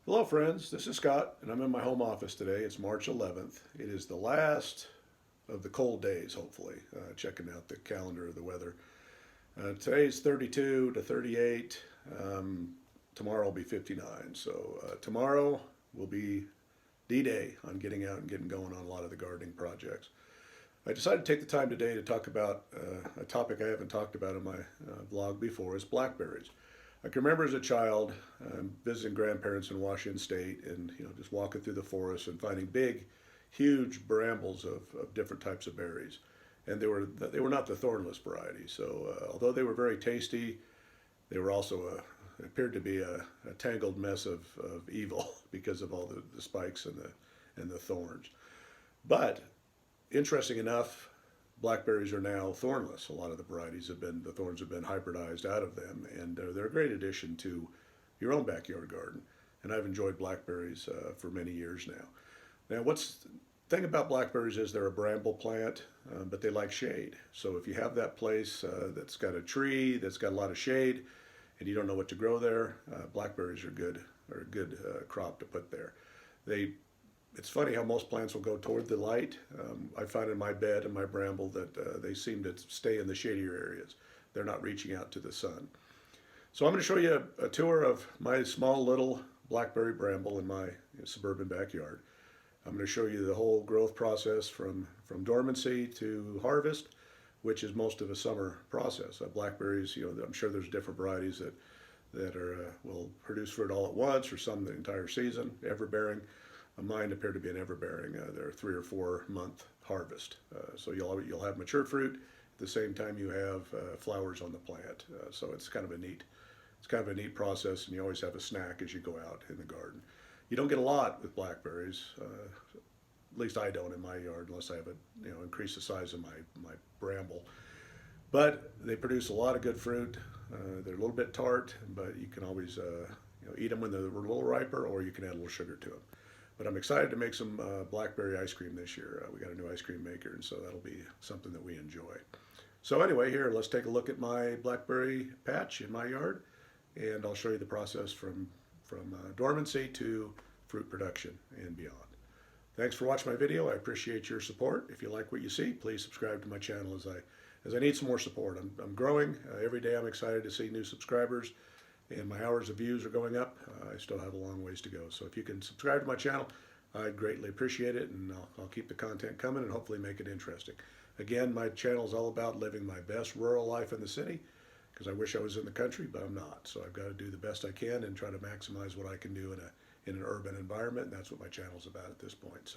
Hello, friends. This is Scott, and I'm in my home office today. It's March 11th. It is the last of the cold days, hopefully. Checking out the calendar of the weather. Today's 32 to 38. Tomorrow will be 59. So tomorrow will be D-Day on getting out and getting going on a lot of the gardening projects. I decided to take the time today to talk about a topic I haven't talked about in my vlog before, is blackberries. I can remember as a child visiting grandparents in Washington State and just walking through the forest and finding big, huge brambles of different types of berries. And they were not the thornless variety. So although they were very tasty, they were also appeared to be a tangled mess of evil because of all the spikes and the thorns. But interesting enough, blackberries are now thornless. A lot of the the thorns have been hybridized out of them, and they're a great addition to your own backyard garden. And I've enjoyed blackberries for many years now. Now, what's the thing about blackberries is they're a bramble plant, but they like shade. So if you have that place that's got a tree that's got a lot of shade, and you don't know what to grow there, blackberries are a good crop to put there. It's funny how most plants will go toward the light. I find in my bed and my bramble that they seem to stay in the shadier areas. They're not reaching out to the sun. So I'm going to show you a tour of my small little blackberry bramble in my suburban backyard. I'm going to show you the whole growth process from dormancy to harvest, which is most of a summer process. Blackberries, I'm sure there's different varieties that will produce fruit all at once, or some the entire season, everbearing. Mine appear to be an everbearing. They're 3 or 4 month harvest. So you'll have mature fruit at the same time you have flowers on the plant. So it's kind of a neat process, and you always have a snack as you go out in the garden. You don't get a lot with blackberries. At least I don't in my yard, unless I have increase the size of my bramble. But they produce a lot of good fruit. They're a little bit tart, but you can always eat them when they're a little riper, or you can add a little sugar to them. But I'm excited to make some blackberry ice cream this year. We got a new ice cream maker, and so that'll be something that we enjoy. So anyway, here, let's take a look at my blackberry patch in my yard, and I'll show you the process from dormancy to fruit production and beyond. Thanks for watching my video. I appreciate your support. If you like what you see, please subscribe to my channel as I need some more support. I'm growing. Every day I'm excited to see new subscribers, and my hours of views are going up. I still have a long ways to go. So if you can subscribe to my channel, I'd greatly appreciate it, and I'll keep the content coming and hopefully make it interesting. Again, my channel is all about living my best rural life in the city, because I wish I was in the country, but I'm not. So I've got to do the best I can and try to maximize what I can do in an urban environment, and that's what my channel's about at this point.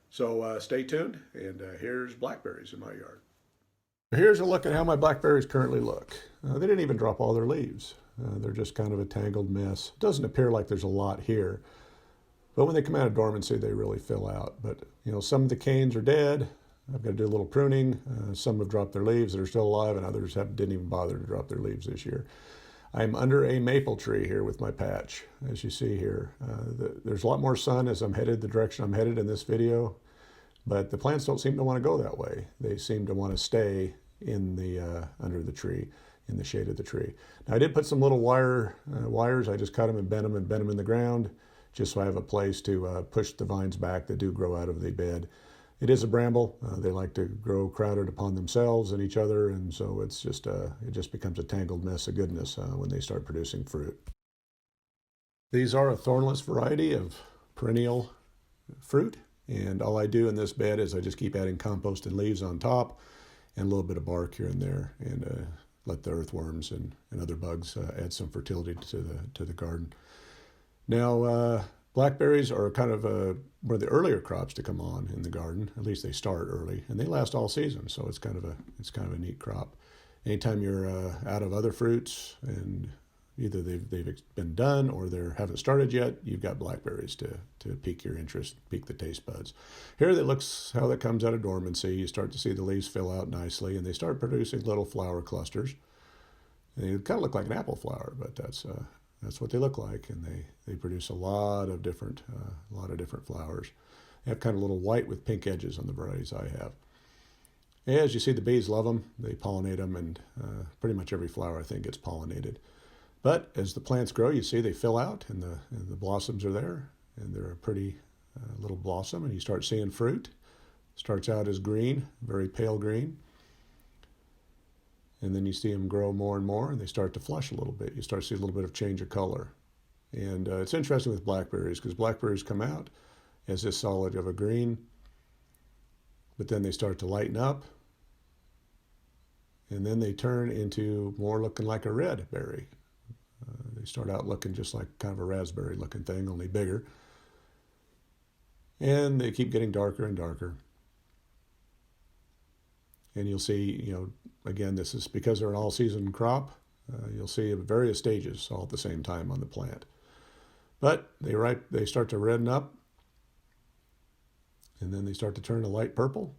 So stay tuned, and here's blackberries in my yard. Here's a look at how my blackberries currently look. They didn't even drop all their leaves. They're just kind of a tangled mess. It doesn't appear like there's a lot here, but when they come out of dormancy, they really fill out. But some of the canes are dead. I've got to do a little pruning. Some have dropped their leaves that are still alive, and others didn't even bother to drop their leaves this year. I'm under a maple tree here with my patch, as you see here. There's a lot more sun as I'm headed the direction I'm headed in this video, but the plants don't seem to want to go that way. They seem to want to stay in the under the tree, in the shade of the tree. Now I did put some little wires. I just cut them and bent them in the ground, just so I have a place to push the vines back that do grow out of the bed. It is a bramble. They like to grow crowded upon themselves and each other, and so it just becomes a tangled mess of goodness when they start producing fruit. These are a thornless variety of perennial fruit, and all I do in this bed is I just keep adding compost and leaves on top, and a little bit of bark here and there, and let the earthworms and other bugs add some fertility to the garden. Now, blackberries are kind of one of the earlier crops to come on in the garden. At least they start early, and they last all season. So it's kind of a neat crop. Anytime you're out of other fruits, and either they've been done or they haven't started yet, you've got blackberries to pique your interest, pique the taste buds. Here that looks how that comes out of dormancy. You start to see the leaves fill out nicely, and they start producing little flower clusters. They kind of look like an apple flower, but that's what they look like, and they produce a lot of different flowers. They have kind of little white with pink edges on the varieties I have. As you see, the bees love them. They pollinate them, and pretty much every flower I think gets pollinated. But as the plants grow, you see they fill out and the blossoms are there, and they're a pretty little blossom, and you start seeing fruit. Starts out as green, very pale green. And then you see them grow more and more, and they start to flush a little bit. You start to see a little bit of change of color. And it's interesting with blackberries, because blackberries come out as this solid of a green, but then they start to lighten up, and then they turn into more looking like a red berry. They start out looking just like kind of a raspberry looking thing, only bigger. And they keep getting darker and darker. And you'll see, again, this is because they're an all-season crop. You'll see at various stages all at the same time on the plant. But they start to redden up, and then they start to turn a light purple.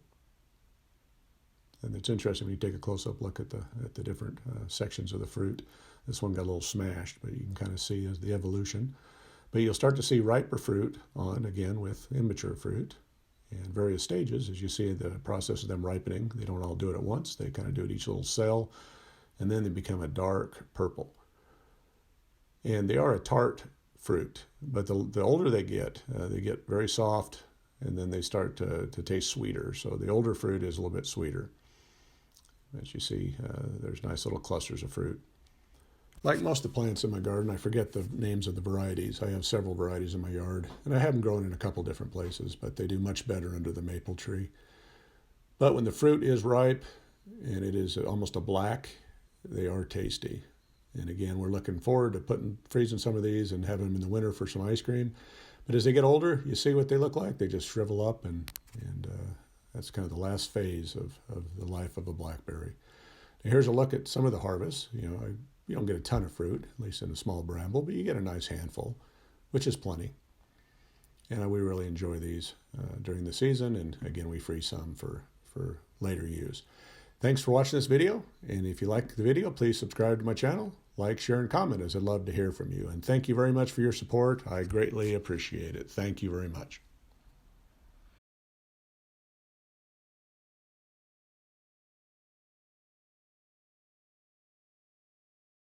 And it's interesting when you take a close-up look at the different sections of the fruit. This one got a little smashed, but you can kind of see as the evolution. But you'll start to see riper fruit on, again, with immature fruit. And various stages, as you see the process of them ripening, they don't all do it at once. They kind of do it each little cell, and then they become a dark purple. And they are a tart fruit, but the older they get very soft, and then they start to taste sweeter. So the older fruit is a little bit sweeter. As you see, there's nice little clusters of fruit. Like most of the plants in my garden, I forget the names of the varieties. I have several varieties in my yard, and I have them grown in a couple different places, but they do much better under the maple tree. But when the fruit is ripe, and it is almost a black, they are tasty. And again, we're looking forward to freezing some of these and having them in the winter for some ice cream. But as they get older, you see what they look like. They just shrivel up, and that's kind of the last phase of the life of a blackberry. Now, here's a look at some of the harvests. You don't get a ton of fruit, at least in a small bramble, but you get a nice handful, which is plenty. And we really enjoy these during the season, and again, we freeze some for later use. Thanks for watching this video, and if you like the video, please subscribe to my channel, like, share, and comment, as I'd love to hear from you. And thank you very much for your support. I greatly appreciate it. Thank you very much.